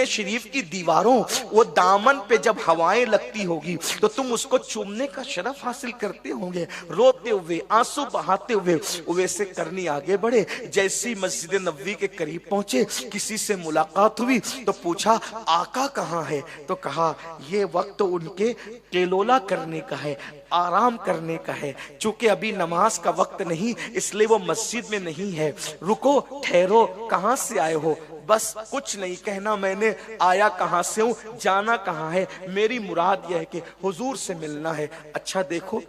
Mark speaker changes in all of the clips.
Speaker 1: शरीफ की दीवारों, वो दामन पे जब हवाएं लगती होगी तो तुम उसको चूमने का शरफ हासिल करते होंगे। रोते हुए, आंसू बहाते हुए वैसे करनी आगे बढ़े। जैसी मस्जिद नबवी के करीब पहुंचे, किसी से मुलाकात हुई तो पूछा आका कहाँ है? तो कहा ये वक्त उनके केलोला करने का है, आराम करने का है। चूंकि अभी नमाज का वक्त नहीं, इसलिए वो मस्जिद में नहीं है। रुको, ठहरो, कहाँ से आए हो? बस कुछ नहीं कहना मैंने, आया कहाँ से हूँ, जाना कहाँ है। मेरी मुराद यह है कि हुजूर से मिलना है। अच्छा देखो,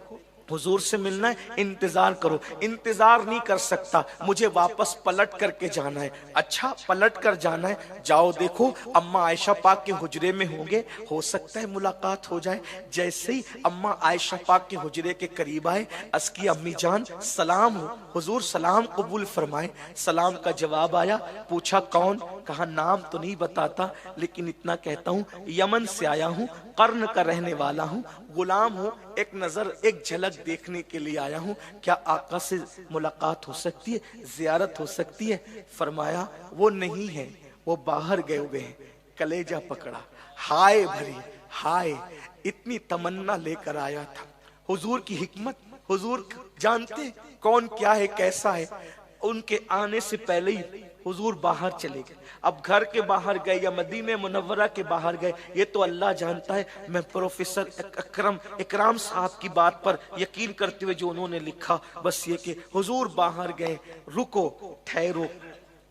Speaker 1: हुजूर से मिलना है, इंतजार करो। इंतजार नहीं कर सकता, मुझे वापस पलट करके जाना है। अच्छा, पलट कर जाना है, जाओ देखो अम्मा आयशा पाक के हुजरे में होंगे, हो सकता है मुलाकात हो जाए। जैसे ही अम्मा आयशा पाक के हुजरे के करीब आए, अस्की अम्मी जान सलाम हो। हुजूर सलाम कबूल फरमाए। सलाम का जवाब आया। पूछा कौन? कहा नाम तो नहीं बताता, लेकिन इतना कहता हूँ यमन से आया हूँ, कर्न का रहने वाला हूँ, गुलाम हूँ, एक नजर एक झलक देखने के लिए आया हूँ। क्या आका से मुलाकात हो सकती है, जियारत हो सकती है? फरमाया वो नहीं है, वो बाहर गए हुए हैं। कलेजा पकड़ा, हाय भरी हाय, इतनी तमन्ना लेकर आया था। हुजूर की हिकमत, हुजूर जानते कौन क्या है, कैसा है। उनके आने से पहले ही हुजूर बाहर चले गए। अब घर के बाहर गए या मदीने मुनव्वरा के बाहर गए, ये तो अल्लाह जानता है। मैं प्रोफेसर इकराम साहब की बात पर यकीन करते हुए जो उन्होंने लिखा, बस ये कि हुजूर बाहर गए, रुको ठहरो,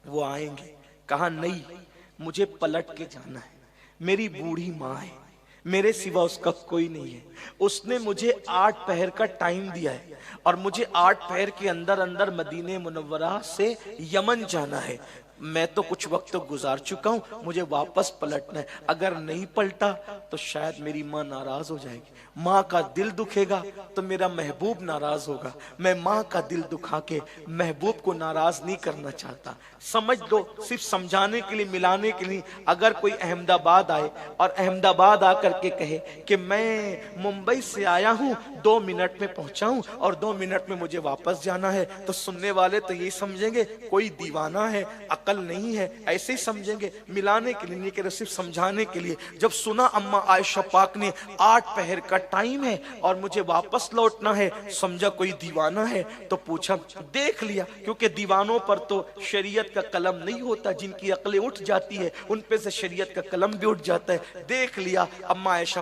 Speaker 1: वो आएंगे। कहा नहीं, मुझे पलट के जाना है। मेरी बूढ़ी माँ है, मेरे सिवा उसका कोई नहीं है। उसने मुझे 8 पहर का टाइम दिया है और मुझे 8 पहर के अंदर अंदर मदीने मुनव्वरा से यमन जाना है। मैं तो कुछ वक्त तो गुजार चुका हूं, मुझे वापस पलटना है। अगर नहीं पलटा तो शायद मेरी माँ नाराज हो जाएगी। माँ का दिल दुखेगा तो मेरा महबूब नाराज होगा। मैं माँ का दिल दुखा के महबूब को नाराज नहीं करना चाहता। समझ लो, सिर्फ समझाने के लिए, मिलाने के लिए। अगर कोई अहमदाबाद आए और अहमदाबाद आकर के कहे कि मैं मुंबई से आया हूँ, 2 मिनट में पहुंचा हूँ और 2 मिनट में मुझे वापस जाना है, तो सुनने वाले तो यही समझेंगे कोई दीवाना है, अकल नहीं है, ऐसे ही समझेंगे। मिलाने के लिए नहीं कह रहे, सिर्फ समझाने के लिए। जब सुना अम्मा आयशा पाक ने 8 पहर का टाइम है और मुझे वापस लौटना है, समझा कोई दीवाना है। तो पूछा, देख लिया, क्योंकि दीवानों पर तो शरीयत का कलम नहीं होता। जिनकी अकलें उठ जाती है उन पे से शरीयत का कलम भी उठ जाता है। देख लिया अम्मा आयशा